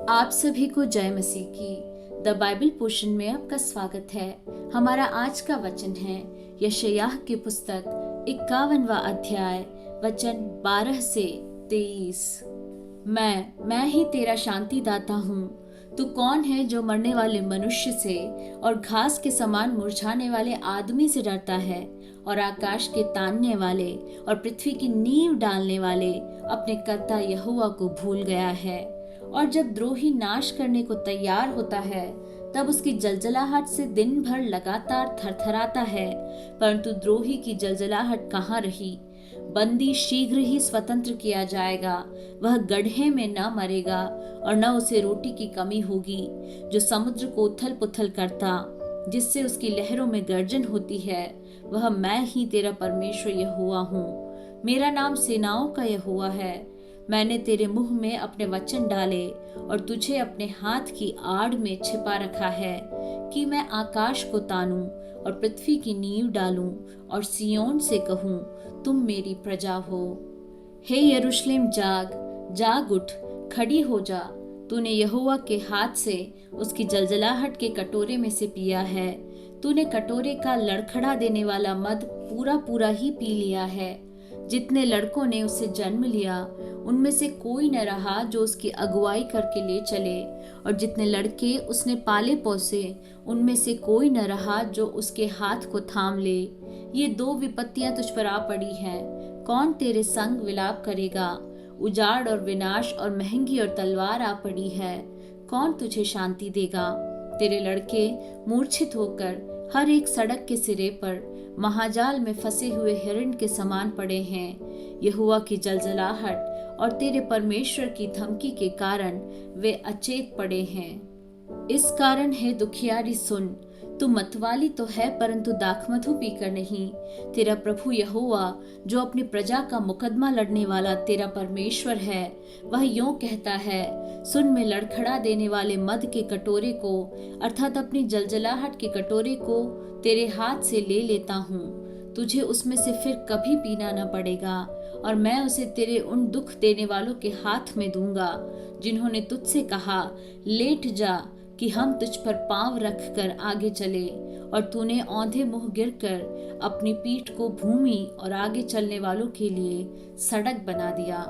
आप सभी को जय मसीह की द बाइबल पोर्शन में आपका स्वागत है। हमारा आज का वचन है यशायाह की पुस्तक 51वां अध्याय वचन 12 से 23। मैं ही तेरा शांति दाता हूँ। तू कौन है जो मरने वाले मनुष्य से और घास के समान मुरझाने वाले आदमी से डरता है और आकाश के तानने वाले और पृथ्वी की नींव डालने वाले अपने कर्ता यहोवा को भूल गया है। और जब द्रोही नाश करने को तैयार होता है तब उसकी जलजलाहट से दिन भर लगातार थरथराता है, परंतु द्रोही की जलजलाहट कहाँ रही। बंदी शीघ्र ही स्वतंत्र किया जाएगा, वह गड्ढे में न मरेगा और न उसे रोटी की कमी होगी। जो समुद्र को उथल पुथल करता, जिससे उसकी लहरों में गर्जन होती है, वह मैं ही तेरा परमेश्वर यहोवा हूँ। मेरा नाम सेनाओं का यहोवा है। मैंने तेरे मुंह में अपने वचन डाले और तुझे अपने हाथ की आड़ में छिपा रखा है, कि मैं आकाश को तानूं और पृथ्वी की नींव डालूं और सियोन से कहूं, तुम मेरी प्रजा हो। हे यरूशलेम, जाग उठ, खड़ी हो जा। तूने यहोवा के हाथ से उसकी जलजलाहट के कटोरे में से पिया है। तूने कटोरे का लड़खड़ा देने वाला मद पूरा पूरा ही पी लिया है। जितने लड़कों ने उससे जन्म लिया, उनमें से कोई न रहा जो उसकी अगुवाई करके ले चले, और जितने लड़के उसने पाले पोसे, उनमें से कोई न रहा जो उसके हाथ को थाम ले। ये दो विपत्तियां तुझ पर आ पड़ी हैं। कौन तेरे संग विलाप करेगा? उजाड़ और विनाश और महंगी और तलवार आ पड़ी है। कौन तुझे शांति देगा? तेरे लड़के मूर्छित होकर हर एक सड़क के सिरे पर महाजाल में फंसे हुए हिरण के समान पड़े हैं। यहोवा की जलजलाहट और तेरे परमेश्वर की धमकी के कारण वे अचेत पड़े हैं। इस कारण है दुखियारी, सुन, तू मतवाली तो है परंतु दाखमधु पीकर नहीं। तेरा प्रभु यहोवा, जो अपनी प्रजा का मुकदमा लड़ने वाला तेरा परमेश्वर है, वह यूं कहता है, सुन, मैं लड़खड़ा देने वाले मद के कटोरे को अर्थात अपनी जलजलाहट के कटोरे को तेरे हाथ से ले लेता हूँ। तुझे उसमें से फिर कभी पीना न पड़ेगा, और मैं उसे तेरे उन दुख देने वालों के हाथ में दूंगा, जिन्होंने तुझसे कहा, लेट जा कि हम तुझ पर पांव रख कर आगे चले, और तूने औंधे मुंह गिरकर अपनी पीठ को भूमि और आगे चलने वालों के लिए सड़क बना दिया।